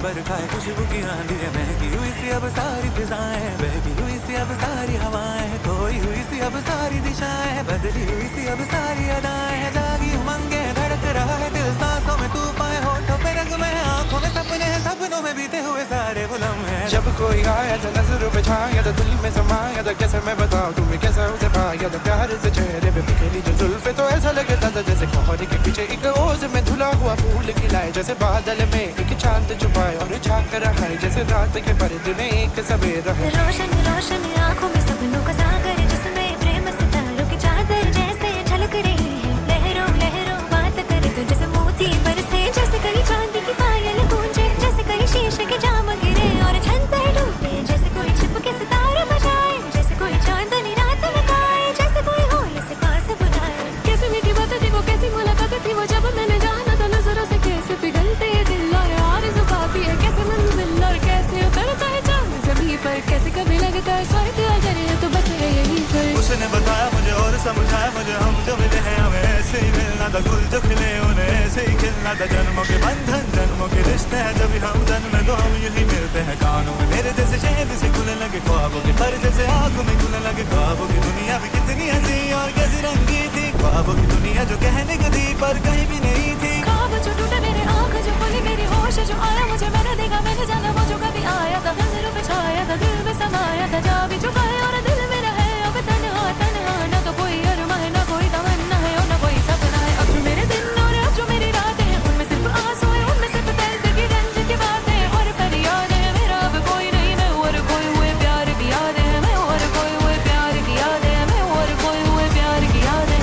बरखाएं खुशबू की आंधी है, महकी हुई सी अब सारी फिजाएं, बहकी हुई सी अब सारी हवाएं, खोई हुई सी अब सारी दिशाएं, बदली हुई सी अब सारी अदाएं, जागी उमंगे धड़क रहा है दिल, सांसों में तूफान, होठों पे रंग में, आंखों में सपने हैं, सपनों में बीते हुए सारे वो लम्हे। जब कोई आया था नजरों पे छाया था, दिल में समाया था, कैसे मैं बताऊं तुम्हें कैसा उसे पाया था, प्यार से चेहरे पे बिखरी जो जुल्फे, तो ऐसा लगता था जैसे कोहरे के पीछे एक ओस में धुला हुआ फूल खिलाए, जैसे बादल में एक चांद छुपाए और झांक रहा है, जैसे रात के पर्दे में एक सवेरा है। रोशन रोशन आंखों में सपनों का सागर, जिसमें प्रेम सितारों की चादर जैसे झलक रही है, लहरों लहरों बात करे तो जैसे मोती बरसे, जैसे कहीं चांदी की पायल गूंजे, जैसे कहीं शीशे के जाम गिरे और छन से डूबे, जैसे कोई छिप के सितारे बजाए, जैसे कोई चांदनी रात में गाए, जैसे कोई होल से पास बुलाए। कैसी मीठी बातें थी वो, कैसी मुलाकातें थी वो, जब मैंने जाना था नजरों से कैसे पिघलते दिल और आरज़ू पाती है, कैसे मंजिल और कैसे उतरता है चांद ज़मीं पर, कैसे कभी लगता है स्वर्ग अगर है तो बस है यहीं पर। उसने बताया मुझे और समझाया मुझे, हम जो मिले हैं हमें ऐसे ही मिलना था, गुल जो खिले उन्हें ऐसे ही खिलना था, जन्मों के बंधन जन्मों के रिश्ते हैं, जब हम जन्मे तो हम यही मिलते हैं, कानों में मेरे जैसे शहद से खुलने लगे ख्वाबों के पर, जैसे आंखों में खुलने लगे ख्वाबों की दुनिया भी कितनी हंसी और कैसी रंगी थी, ख्वाबों की दुनिया जो कहने को दी पर कहीं भी नहीं थी। ख्वाब जो टूटे मेरे आँख जो खुली मेरी होश जो आया मुझे, मैंने देखा मैंने जाना वो जो कभी आया था, नजरों पे छाया था, दिल में समाया था, जा भी चुका है और दिल मेरा है अब तन्हा तन्हा, ना तो कोई अरमा है ना कोई तमन्ना है और ना कोई सपना है। अब जो मेरे दिन और अब जो मेरी रातें हैं, उनमें सिर्फ आंसू है, उनमें सिर्फ दर्द की रंज की बातें और फरियाद है, मेरा अब कोई नहीं मैं और कोई हुए प्यार की याद है, मैं और कोई हुए प्यार की याद है, मैं और कोई हुए प्यार की याद है।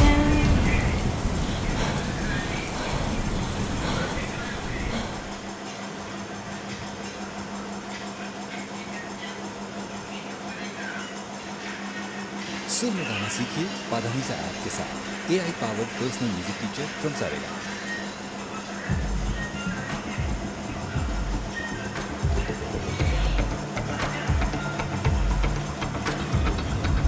सुर में गाना सीखिए पाधानीसा ऐप के साथ, AI powered personal music teacher from Saregama.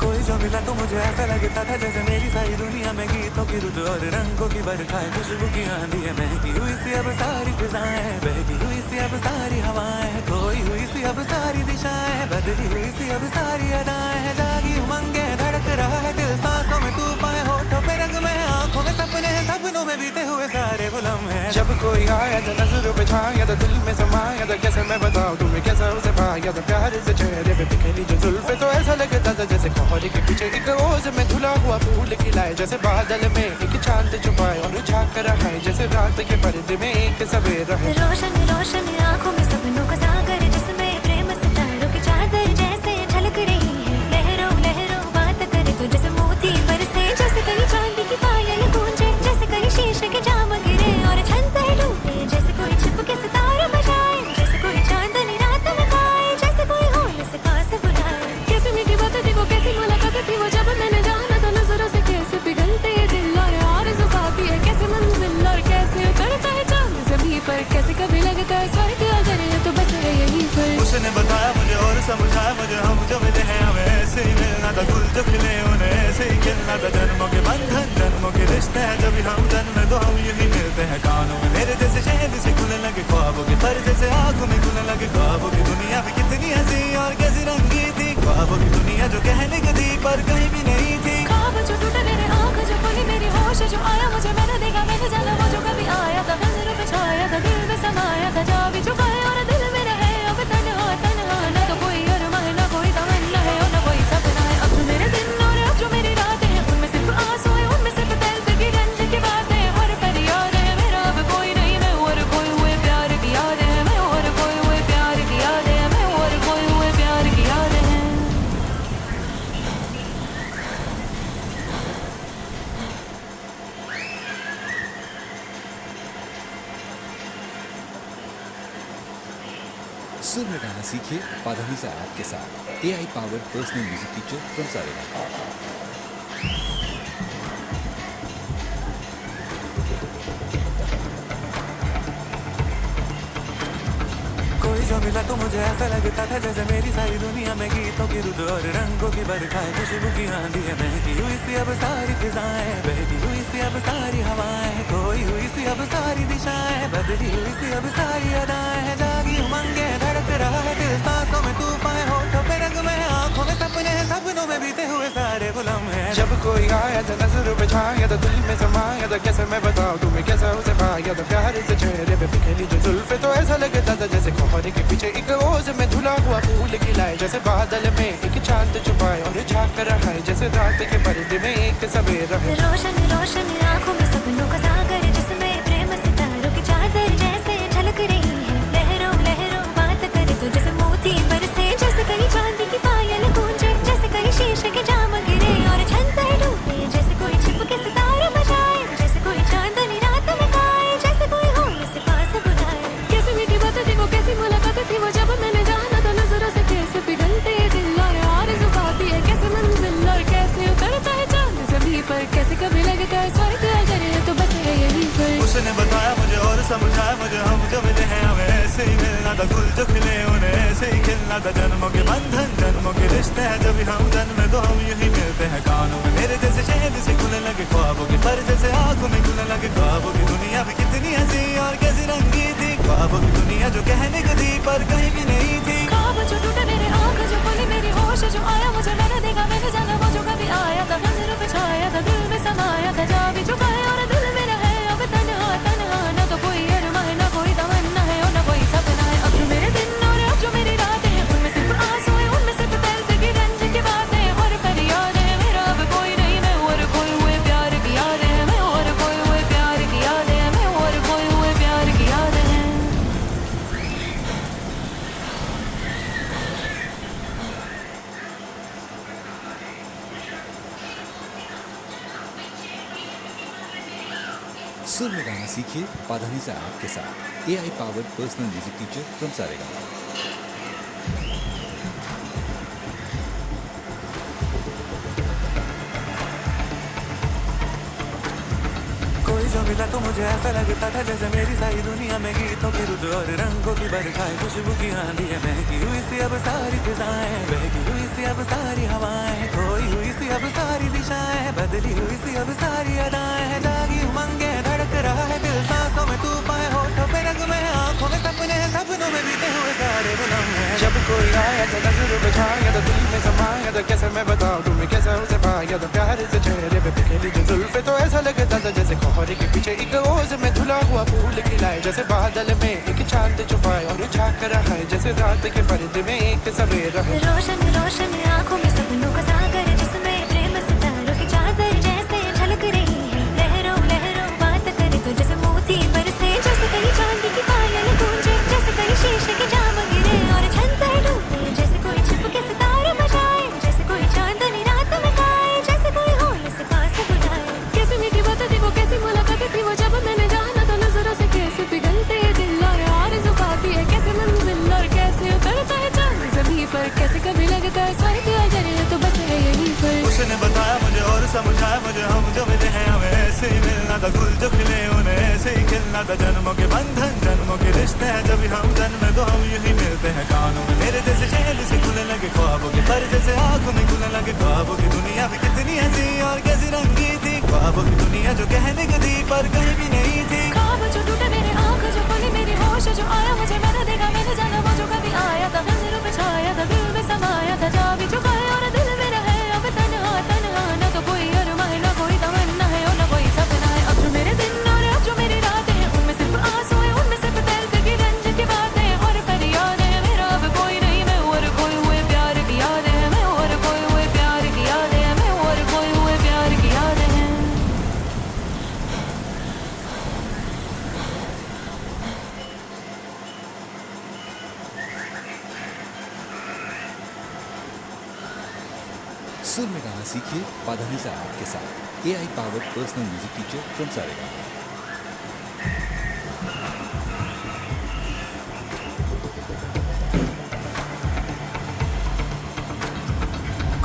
कोई जो मिला तो मुझे ऐसा लगता था जैसे मेरी सारी दुनिया में गीतों की रुत और रंगों की बरखाएं, खुशबू की आंधी है, महकी हुई सी अब सारी फिजाएं, बहकी हुई सी अब सारी हवाएं, खोई हुई सी अब सारी दिशाएं, बदली हुई सी अब सारी अदाएं, जागी उमंगे धड़क रहा है दिल, सांसों में तूफान, होठों पे रंग में, आंखों में सपने हैं, सपनों में बीते हुए सारे वो लम्हे। जब कोई आया था नजरों पे छाया था, दिल में समाया था, कैसे मैं बताऊं तुम्हें कैसा उसे पाया था, प्यार से चेहरे पे बिखरी जो जुल्फे, तो ऐसा लगता था जैसे कोहरे के पीछे एक ओस में धुला हुआ फूल खिलाए, जैसे बादल में एक चांद छुपाए और झांक रहा है, जैसे रात के पर्दे में एक सवेरा है। रोशन रोशन आंखों में सपनों का सागर, जिसमें प्रेम सितारों की चादर जैसे झलक रही है, लहरों लहरों बात करे तो जैसे मोती बरसे, जैसे कहीं चांदी की पायल गूंजे, जैसे कहीं शीशे के जाम गिरे और छन से डूबे, जैसे कोई छिप के सितारे बजाए, जैसे कोई चांदनी रात में गाए, जैसे कोई होल से पास बुलाए। कैसी मीठी बातें थी वो, कैसी मुलाकातें थी वो, जब मैंने जाना था नजरों से कैसे पिघलते दिल और आरज़ू पाती है, कैसे मंजिल और कैसे उतरता है चांद ज़मीं पर, कैसे कभी लगता है स्वर्ग अगर है तो बस है यहीं पर। उसने बताया मुझे और समझाया मुझे, हम जो मिले हैं हमें ऐसे ही मिलना था, गुल जो खिले उन्हें ऐसे ही खिलना था, जन्मों के बंधन जन्मों के रिश्ते हैं, जब हम जन्मे तो हम यही मिलते हैं, कानों में मेरे जैसे शहद से खुलने लगे ख्वाबों के पर, जैसे आंखों में खुलने लगे ख्वाबों की दुनिया भी कितनी हंसी और कैसी रंगी थी, ख्वाबों की दुनिया जो कहने को दी पर कहीं भी नहीं थी। ख्वाब जो टूटे मेरे आँख जो खुली मेरी होश जो आया मुझे, मैंने देखा मैंने जाना वो जो कभी आया था, नजरों पे छाया था, दिल में समाया था, जा भी चुका है और दिल मेरा है अब तन्हा तन्हा, ना तो कोई अरमा है ना कोई तमन्ना है और ना कोई सपना है। अब जो मेरे दिन और अब जो मेरी रातें हैं, उनमें सिर्फ आंसू है, उनमें सिर्फ दर्द की रंज की बातें और फरियाद है, मेरा अब कोई नहीं मैं और कोई हुए प्यार की याद है, मैं और कोई हुए प्यार की याद है, मैं और कोई हुए प्यार की याद है। सुर में गाना सीखिए पाधानीसा ऐप के साथ, AI powered personal music teacher from Saregama. कोई जो मिला तो मुझे ऐसा लगता था जैसे मेरी सारी दुनिया में गीतों की रुत और रंगों की बरखाएं, खुशबू की आंधी है, महकी हुई सी अब सारी फिजाएं, बहकी हुई सी अब सारी हवाएं, खोई हुई सी अब सारी दिशाएं, बदली हुई सी अब सारी अदाएं, जागी उमंग तो दिल में समाया था, कैसे मैं बताऊं तुम्हें कैसा उसे पाया था। प्यार से चेहरे पे बिखरी जो जुल्फे तो ऐसा लगता था जैसे कोहरे के पीछे एक ओस में धुला हुआ फूल खिलाए, जैसे बादल में एक चांद छुपाए और झांक रहा है जैसे रात के पर्दे में एक सवेरा है। रोशन रोशन आंखों में सपनों का सागर, जिसमें प्रेम सितारों की चादर जैसे झलक रही है। लहरों लहरों बात करे तो जैसे मोती बरसे, जैसे कहीं चांदी की पायल गूंजे, जैसे कहीं शीशे के जाम गिरे और छन से डूबे, जैसे कोई छिप के सितारे बजाए, जैसे कोई चांदनी रात में गाए, जैसे कोई हो इसे पास बुलाए। कैसी मीठी बात थी वो, कैसी मुलाकात थी वो, जब मैंने जाना तो नजरों से कैसे पिघलते दिल और आरज़ू पाती है कैसे मंजिल और कैसे उतरता है चांद ज़मीं पर, कैसे कभी लगता है स्वर्ग अगर ये तो बस है यहीं पर। उसने बताया मुझे और समझाया मुझे, हम जो मिले हैं हमें ऐसे ही मिलना था, फूल जो खिले उन्हें ऐसे ही खिलना था। जन्मों के बंधन जन्मों के रिश्ते हैं, जब हम जन्मे तो हम यही मिलते हैं। कानों में मेरे जैसे शहद से खुलने लगे ख्वाबों के पर, जैसे आंखों में खुलने लगे ख्वाबों की दुनिया भी कितनी हंसी और कैसी रंगी थी। ख्वाबों की दुनिया जो कहने को थी पर कहीं भी नहीं थी। ख्वाब जो टूटे मेरे आँख जो खोली मेरी होश जो आया, मुझे मैंने देखा मैंने जाना वो जो कभी आया था, नजरों पे छाया था दिल में समाया था, जा भी चुका है और दिल मेरा है अब तन्हा तन्हा। ना तो कोई अरमान है ना कोई तमन्ना है और ना कोई सपना है। अब जो मेरे दिन और अब जो मेरी रातें हैं, उनमें सिर्फ आंसू है, उनमें सिर्फ दर्द की रंज की बातें और फरियाद है। मेरा अब कोई नहीं, मैं और खोए हुए प्यार की याद है, मैं और खोए हुए प्यार की याद है, मैं और खोए हुए प्यार की याद है। सुर में गाना सीखिए पाधानीसा ऐप के साथ। AI powered personal music teacher from Saregama. कोई जो मिला तो मुझे ऐसा लगता था जैसे मेरी सारी दुनिया में गीतों की रुत और रंगों की बरखाएं, खुशबू की आंधी है महकी हुई सी अब सारी फिजाएं, बहकी हुई सी अब सारी हवाएं, खोई हुई सी अब सारी दिशाएं, बदली हुई सी अब सारी अदाएं। जागी उमंगे धड़क रहा है दिल, सांसों में तूफान होठों पे नगमे, आंखों में सपने हैं, सपनों में बीते हुए सारे लम्हे। जब कोई आया था नजरों पे छाया था, दिल में समाया था, कैसे मैं बताऊं तुम्हें कैसा उसे पाया था। प्यार से चेहरे पे बिखरी जो जुल्फे तो ऐसा लगता था जैसे कोहरे के पीछे एक ओस में धुला हुआ फूल खिलाए, जैसे बादल में एक चांद छुपाए और झांक रहा है जैसे रात के पर्दे में एक सवेरा है। रोशन रोशन आंखों में सपनों का सागर, जिसमें प्रेम सितारों की चादर जैसे झलक रही है। लहरों लहरों बात करे तो जैसे मोती बरसे, जैसे कहीं चांदी की पायल गूंजे, जैसे कहीं शीशे के जाम गिरे और छन से डूबे, जैसे कोई छिप के सितारे बजाए, जैसे कोई चांदनी रात में गाए, जैसे कोई हो इसे पास बुलाए। कैसी मीठी बात थी वो, कैसी मुलाकात थी वो, जब मैंने जाना तो नजरों से कैसे पिघलते दिल और आरज़ू पाती है कैसे मंजिल और कैसे उतरता है चांद ज़मीं पर, कैसे कभी लगता है स्वर्ग अगर ये तो बस है यहीं पर। उसने बताया मुझे और समझाया मुझे, हम जो मिले हैं हमें ऐसे ही मिलना था, फूल जो खिले उन्हें ऐसे ही खिलना था। जन्मों के बंधन जन्मों के रिश्ते हैं, जब हम जन्मे तो हम यही मिलते हैं। कानों में मेरे जैसे शहद से खुलने लगे ख्वाबों के पर, जैसे आंखों में खुलने लगे ख्वाबों की दुनिया भी कितनी हंसी और कैसी रंगी थी। ख्वाबों की दुनिया जो कहने को थी पर कहीं भी नहीं थी। ख्वाब जो टूटे मेरे आँख जो खोली मेरी होश जो आया, मुझे मैंने देखा मैंने जाना वो जो कभी आया था, नजरों पे छाया था दिल में समाया था, जा भी चुका है और दिल मेरा है अब तन्हा तन्हा। ना तो कोई अरमान है ना कोई तमन्ना है और ना कोई सपना है। अब जो मेरे दिन और अब जो मेरी रातें हैं, उनमें सिर्फ आंसू है, उनमें सिर्फ दर्द की रंज की बातें और फरियाद है। मेरा अब कोई नहीं, मैं और खोए हुए प्यार की याद है, मैं और खोए हुए प्यार की याद है, मैं और खोए हुए प्यार की याद है। सुर में गाना सीखिए पाधानीसा ऐप के साथ। AI powered personal music teacher from Saregama.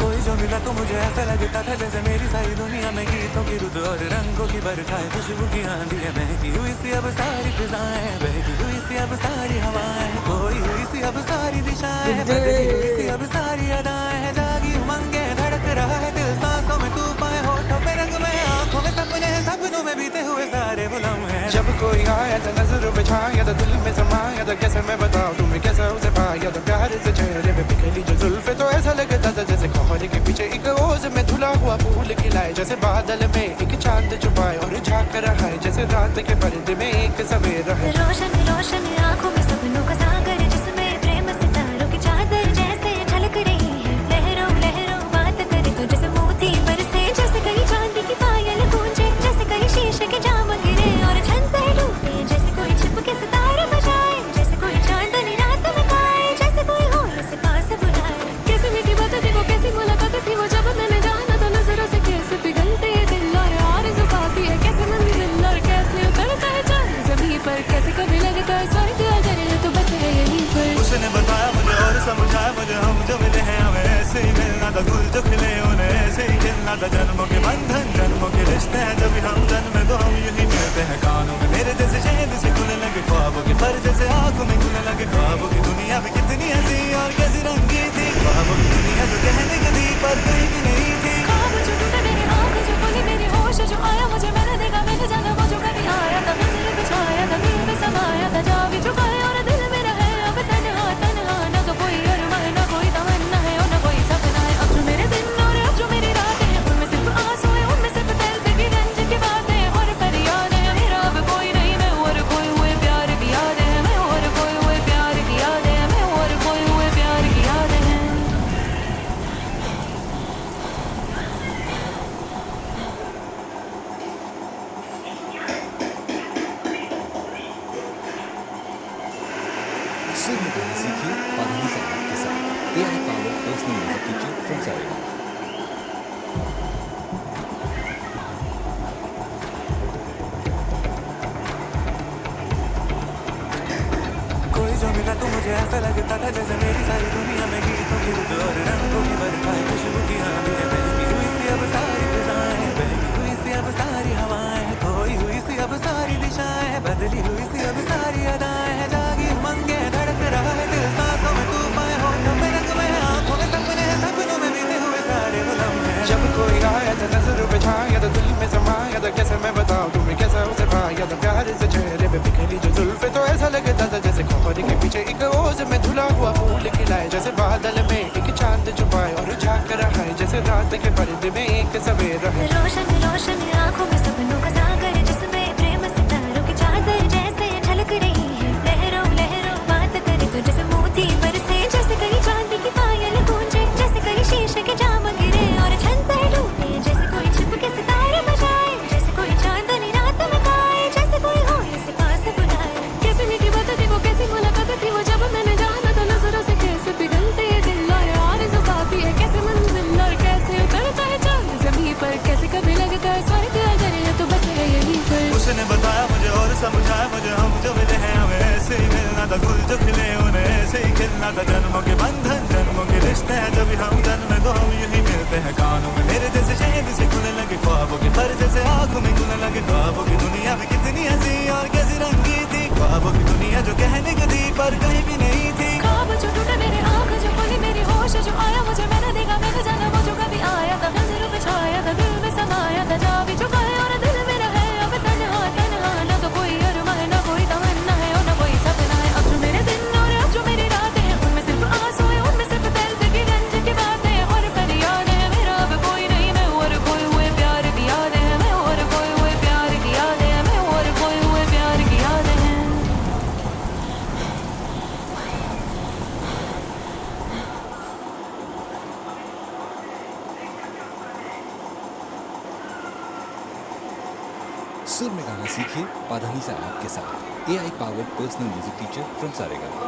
कोई जो मिला तो मुझे ऐसा लगता था जैसे मेरी सारी दुनिया में गीतों की रुत और रंगों की बरखाएं, खुशबू की आंधी है महकी हुई सी अब सारी फिजाएं, बहकी हुई सी अब सारी हवाएं, खोई हुई सी अब सारी दिशाएं, बदली हुई सी अब सारी अदाएं। जागी उमंगे धड़क रहा है दिल, सांसों में तूफान होठों पे रंग में, आंखों में सपने हैं, सपनों में बीते हुए सारे लम्हे। जब कोई आया तो नजरों पे छाया तो दिल में समाया तो कैसे मैं बताऊं तुम्हें कैसा उसे पाया तो प्यार से चेहरे पे बिखरी जो जुल्फे तो ऐसा लगता था जैसे कोहरे के पीछे एक ओस में धुला हुआ फूल खिलाए जैसे बादल में एक चांद छुपाए और झांक रहा है जैसे रात के पर्दे में एक सवेरा है। रोशन रोशन आंखों में सपनों का सागर जिसमें प्रेम सितारों की चादर जैसे झलक रही है लहरों लहरों बात करे तो जैसे मोती बरसे जैसे कहीं चांदी की पायल गूंजे जैसे कहीं शीशे के जाम गिरे और छन से डूबे जैसे कोई छिप के सितारे बजाए जैसे कोई चांदनी रात में गाए जैसे कोई होल से पास बुलाए। कैसी मीठी बात थी वो कैसी मुलाकात थी वो जब मैंने जाना तो नजरों से कैसे पिघलते दिल और आरज़ू पाती है कैसे मंजिल और कैसे उतरता है चांद ज़मीं पर कैसे कभी लगता है स्वर्ग अगर तो बस है यहीं पर। उसने बताया मुझे और समझाया मुझे हम जो मिले हैं हमें ऐसे ही मिलना था गुल जो खिले उन्हें ऐसे ही खिलना था जन्मों के बंधन जन्मों के रिश्ते हैं जब हम जन्मे तो हम यूं ही मिलते हैं कानों में मेरे जैसे शहद से खुलने लगे ख्वाबों के पर जैसे आंखों में खुलने लगे ख्वाबों की दुनिया में कितनी हंसी और कैसी रंगी थी ख्वाबों की दुनिया जो कहने की थी पर कहीं भी नहीं थी। ख्वाब जो टूटे मेरी आँख जो खुली मेरी होश जो आया मुझे मैंने देखा मैंने जाना वो जो कभी आया था नजर पे छाया था दिल में समाया था जा भी चुका है और दिल मेरा है अब तन्हा तन्हा ना तो कोई अरमान ना कोई तमन्ना है और ना कोई सपना है। अब जो मेरे दिन और अब जो मेरी रातें हैं उनमें सिर्फ आंसू है उनमें सिर्फ दिल की रंज की बातें और फरियाद है मेरा अब कोई नहीं मैं और कोई हुए प्यार की याद है मैं और कोई हुए प्यार की याद है मैं और कोई हुए प्यार की याद है। सुर में गाना सीखिए पाधानी से आपके साथ AI powered personal music teacher from Saregama. कोई जो मिला तो मुझे ऐसा लगता था जैसे मेरी सारी दुनिया में गीतों की रुत और रंगों की बरखाएं खुशबू की आंधियां बहकी हुई सी अब सारी फिजाएं बहकी हुई सी अब सारी हवाएं खोई हुई सी अब सारी दिशाएं बदली हुई सी अब सारी अदाएं जागी उमंगे धड़क रहा है दिल सांसों में तूफान होठों में नगमे हैं आंखों में सपने हैं सपनों में बीते हुए सारे लम्हे हैं। जब कोई आया तो नजरों पे छाया तो दिल में समाया तो कैसे मैं बताऊं तुम्हें कैसा उसे पाया तो प्यार से चेहरे पे बिखरी जो जुल्फे तो ऐसा लगता था जैसे कोहरे के पीछे एक ओस में धुला हुआ फूल खिलाए जैसे बादल में एक चांद छुपाए और झांक रहा है जैसे रात के पर्दे में एक सवेरा है। रोशन रोशन आंखों में सपनों का सागर जिसमें प्रेम सितारों की चादर जैसे झलक रही है लहरों लहरों बात करे तो जैसे मोती बरसे जैसे कहीं चांदी की पायल गूंजे जैसे कहीं शीशे के जाम गिरे और छन से डूबे जैसे कोई छिप के सितारे बजाए जैसे कोई चांदनी रात में गाए जैसे कोई होल से पास बुलाए। कैसी मीठी बात थी वो कैसी मुलाकात थी वो जब मैंने जाना तो नजरों से कैसे पिघलते दिल और आरज़ू पाती है कैसे मंजिल और कैसे उतरता है चांद ज़मीं पर कैसे कभी लगता है स्वर्ग अगर तो बस है यहीं पर। उसने बताया मुझे और समझाया मुझे हम जो मिले हैं हमें ऐसे ही मिलना था गुल जो खिले उन्हें ऐसे ही खिलना था जन्मों के बंधन जन्मों के रिश्ते हैं जब हम जन्मे तो हम यूं ही मिलते हैं कानों में मेरे जैसे शहद से खुलने लगे ख्वाबों के पर जैसे आंखों में खुलने लगे ख्वाबों की दुनिया में कितनी हंसी और कैसी रंगी थी ख्वाबों की दुनिया जो कहने की थी पर कहीं भी नहीं थी। ख्वाब जो टूटे मेरी आँख जो खुली मेरी होश जो आया मुझे मैंने देखा मैंने जाना वो जो कभी आया था नजरों पे छाया था दिल में समाया था जा भी चुका है और दिल मेरा है अब तन्हा तन्हा ना तो कोई अरमान ना कोई तमन्ना है और ना कोई सपना है। अब जो मेरे दिन और अब जो मेरी रातें हैं उनमें सिर्फ आंसू है उनमें सिर्फ दिल की रंज की बातें और फरियाद है मेरा अब कोई नहीं मैं और कोई हुए प्यार की याद है मैं और कोई हुए प्यार की याद है मैं और कोई हुए प्यार की याद है। सुर में गाना सीखिए पाधानी से आपके साथ AI powered personal music teacher from Saregama.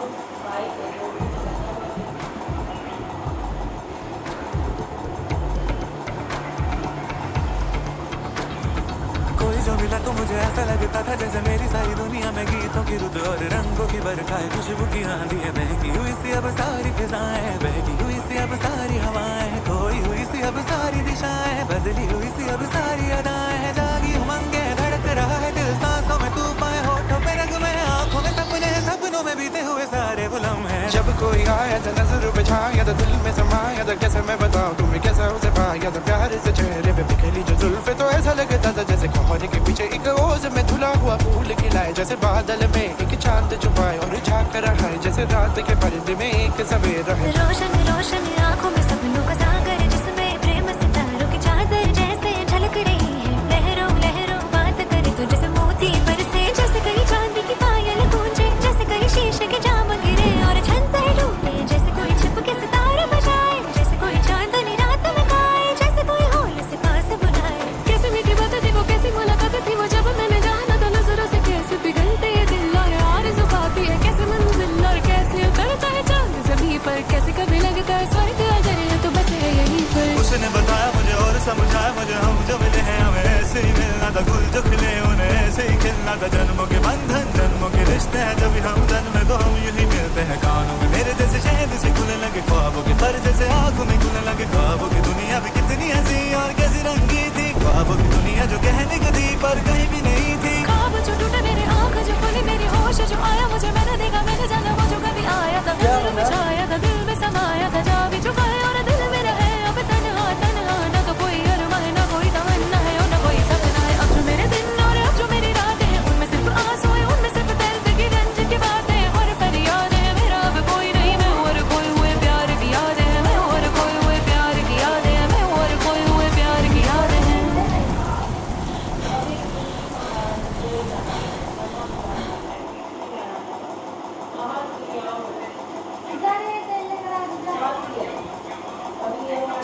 कोई जो मिला तो मुझे ऐसा लगता था जैसे मेरी सारी दुनिया में गीतों की रुत और रंगों की बरखाएं खुशबू की आंधियां बहकी हुई सी अब सारी फिजाएं बहकी हुई सी अब सारी हवाएं खोई हुई सी अब सारी दिशाएं बदली हुई सी अब सारी अदाएं जागी उमंगे धड़क रहा है दिल सांसों में तूफान होठों पे नगमे हैं आंखों में सपने हैं सपनों में बीते हुए सारे बुलम है। जब कोई आया तो नजर पे छाया तो दिल में समाया तो कैसे मैं बताऊं तुम्हें कैसा उसे पाया तो प्यार से चेहरे पे बिखरी जो जुल्फे तो ऐसा लगता था जैसे कोहरे के पीछे एक ओस में धुला हुआ फूल खिलाए, जैसे बादल में एक चांद छुपाए और झांक रहा है जैसे रात के पर्दे में एक सवेरा है। रोशन रोशन आंखों में सपनों का सागर जिसमें प्रेम सितारों की चादर जैसे झलक रही है। लहरों लहरों बात करे तो जैसे मोती बरसे, जैसे कहीं चांदी की पायल गूंजे, जैसे कहीं शीशे के जाम गिरे और छन से डूबे, जैसे कोई छिप के सितारे बजाए, जैसे कोई चांदनी रात में गाए, जैसे कोई होल से पास बुलाए। कैसी मीठी बात थी वो, कैसी मुलाकात थी वो, जब मैंने जाना तो नजरों से कैसे पिघलते ये दिल और आरज़ू खाती है कैसे मंजिल और कैसे उतरता है चांद ज़मीं पर, कैसे कभी लगता है स्वर्ग अगर है तो बस है यहीं पर। उसने बताया मुझे और समझाया मुझे, हम जो मिले हैं हमें ऐसे ही मिलना था, गुल जो खिले उन्हें ऐसे ही खिलना था। जन्मों के बंधन जन्मों के रिश्ते हैं, जब हम जन्म में तो हम यूं ही मिलते हैं। कानों में मेरे जैसे शहद से खुलने लगे ख्वाबों के पर, जैसे आंखों में खुलने लगे ख्वाबों की दुनिया भी कितनी हंसी और कैसी रंगी थी। ख्वाबों की दुनिया जो कहने को थी पर कहीं भी नहीं थी। ख्वाब जो टूटे मेरे आँख जो खुली मेरी होश जो आया मुझे, मैंने देखा मैंने जाना वो जो कभी आया था, नजरों में छाया था, दिल में समाया था, जा भी चुका है और दिल मेरा है अब तन्हा तन्हा। ना तो कोई अरमान है ना कोई तमन्ना है और ना कोई सपना है। अब जो मेरे दिन और अब जो मेरी रातें हैं उनमें सिर्फ आंसू है, उनमें सिर्फ दर्द की रंज की बातें और फरियाद है। मेरा अब कोई नहीं, मैं और कोई हुए प्यार की याद है, मैं और कोई हुए प्यार की याद है, मैं और कोई हुए प्यार की याद है।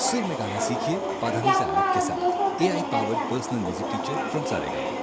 सुर में गाना सीखिए पाधानी से आपके साथ। AI powered personal music teacher from Saregama.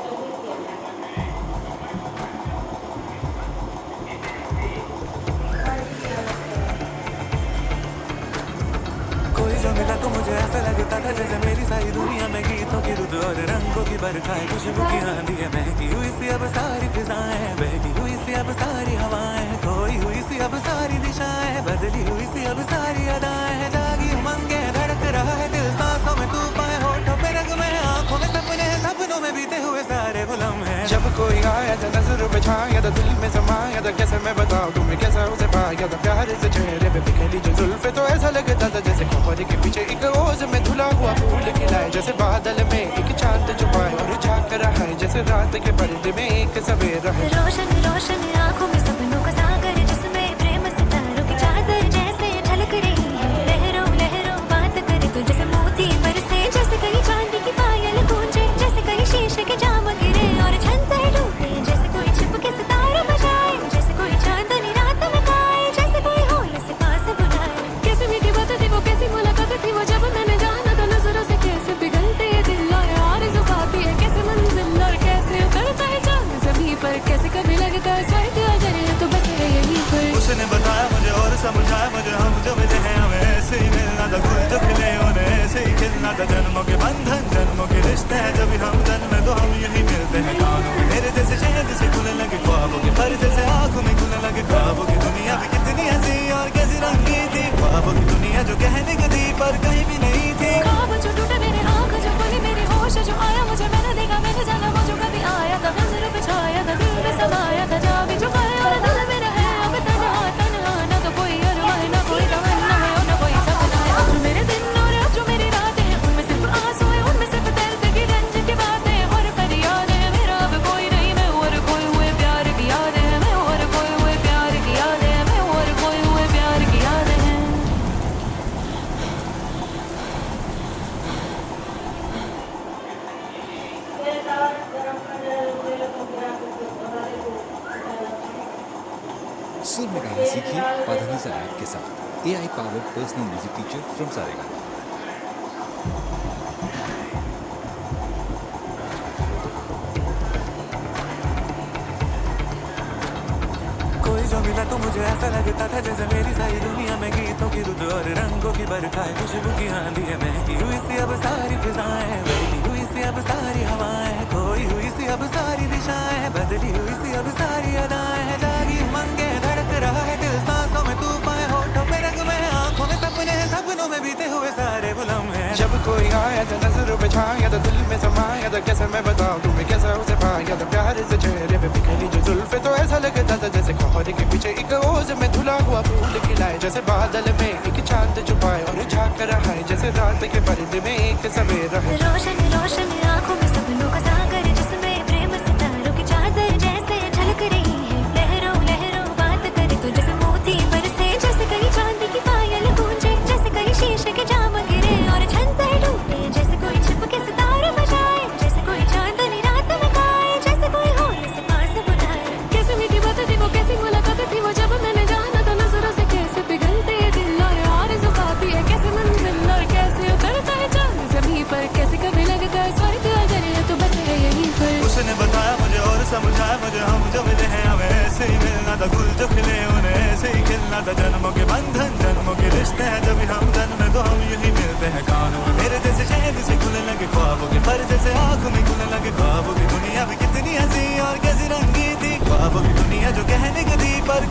कोई जो मिला तो मुझे ऐसा लगता था जैसे मेरी सारी दुनिया में गीतों की रुत और रंगों की बरखाएं, खुशबू की आंधी है, महकी हुई सी अब सारी फिजाएं, बहकी हुई सी अब सारी हवाएं, खोई हुई सी अब सारी दिशाएं, बदली हुई सी अब सारी अदाएं, जागी उमंगे धड़क रहा है दिल, सांसों में तूफान, होठों पे रंग में, आंखों में सपने, सपनों में बीते हुए सारे बुलम है। जब कोई आया तो नजर पे छाया तो दिल में समाया तो कैसे मैं बताऊं तुम्हें कैसा उसे पाया तो प्यार से चेहरे पे बिखरी जो जुल्फे तो ऐसा लगता था जैसे कोहरे के पीछे एक ओस में धुला हुआ फूल खिलाए, जैसे बादल में एक चांद छुपाए और झांक रहा है जैसे रात के पर्दे में एक सवेरा है। रोशन रोशन आंखों में सपनों का सागर जिसमें प्रेम सितारों की चादर जैसे झलक रही है। लहरों लहरों बात करे तो जैसे मोती बरसे, जैसे कहीं चांदी की पायल गूंजे, जैसे कहीं शीशे के जाम गिरे और छन से डूबे, जैसे कोई छिप के सितारे बजाए, जैसे कोई चांदनी रात में गाए, जैसे कोई होल से पास बुलाए। कैसी मीठी बात थी वो, कैसी मुलाकात थी वो, जब मैंने जाना तो नजरों से कैसे पिघलते ये दिल और आरज़ू खाती है कैसे मंजिल और कैसे उतरता है चांद ज़मीं पर, कैसे कभी लगता है स्वर्ग अगर है तो बस है यहीं पर। उसने बताया मुझे और समझाया मुझे, हम जो मिले हैं हमें ऐसे ही मिलना था, गुल जो खिले उन्हें ऐसे ही खिलना था। जन्मों के बंधन जन्मों के रिश्ते हैं, जब हम जन्म में तो हम यही मिलते हैं। कानों में मेरे जैसे शहद से खुलने लगे ख्वाबों के पर, जैसे आंखों में खुलने लगे ख्वाबों की दुनिया भी कितनी हंसी और कैसी रंगी थी। ख्वाबों की दुनिया जो कहने को थी पर कहीं भी नहीं थी। ख्वाब जो टूटे मेरे आँख जो खुली मेरी होश जो आया मुझे, मैंने देखा मैंने जाना वो जो कभी आया था, नजरों पे छाया था, दिल में समाया था, जा भी चुका है और दिल मेरा है अब तन्हा तन्हा। ना तो कोई अरमान है ना कोई तमन्ना है और ना कोई सपना है। अब जो मेरे दिन और अब जो मेरी रातें हैं उनमें सिर्फ आंसू है, उनमें सिर्फ दर्द की रंज की बातें और फरियाद है। मेरा अब कोई नहीं, मैं और कोई हुए प्यार की याद है, मैं और कोई हुए प्यार की याद है, मैं और कोई हुए प्यार की याद है। सुर में गाना सीखिए पाधानी से आपके साथ। AI powered personal music teacher from Saregama. कोई जो मिला तो मुझे ऐसा लगता था जैसे मेरी सारी दुनिया में गीतों की रुत और रंगों की बरखाएं, खुशबू की आंधी है, महकी हुई सी अब सारी फिजाएं, बहकी हुई सी अब सारी हवाएं, खोई हुई सी अब सारी दिशाएं, बदली हुई सी अब सारी अदाएं, जागी उमंगे धड़क रहा है दिल, सांसों में तूफान, होठों पे रंग में, आंखों में सपने, सपनों में बीते हुए सारे बुलम है। जब कोई आया ऐसे नजरों पे छाया तो दिल में समाया तो कैसे मैं बताऊं तुम्हें कैसा उसे पाया तो प्यार से चेहरे पे बिखरी जो जुल्फे तो ऐसा लगता था जैसे कोहरे के पीछे एक ओस में धुला हुआ फूल खिलाए जैसे बादल में एक चांद छुपाए और झांक रहा है जैसे रात के पर्दे में एक सवेरा है। रोशन रोशन आंखों में सपनों का सागर जिसमें प्रेम सितारों की चादर जैसे झलक रही है लहरों लहरों बात करे तो जैसे मोती बरसे जैसे कहीं चांदी की पायल गूंजे जैसे कहीं शीशे के जाम गिरे और छन से डूबे जैसे कोई छिप के सितारे बजाए जैसे कोई चांदनी रात में गाए जैसे कोई होल से पास बुलाए। कैसे मीठी बातें थी वो कैसी मुलाकात थी वो जब मैंने जाना था नजरों से कैसे पिघलते दिल और आरज़ू पाती है कैसे मंजिल और कैसे उतरता है चांद ज़मीं पर कैसे कभी लगता है स्वर्ग अगर ये तो बस है यहीं पर। उसने बताया मुझे और समझाया मुझे हम जो मिले हैं हमें ऐसे ही मिलना था फूल जो खिले उन्हें ऐसे ही खिलना था जन्मों के बंधन जन्मों के रिश्ते हैं जब हम जन्मे तो हम यही मिलते हैं कानून मेरे जैसे शहद से खुलने लगे ख्वाबों के पर जैसे आंखों में खुलने लगे ख्वाबों की दुनिया में कितनी हंसी और कैसी रंगी थी ख्वाबों की दुनिया जो कहने की थी पर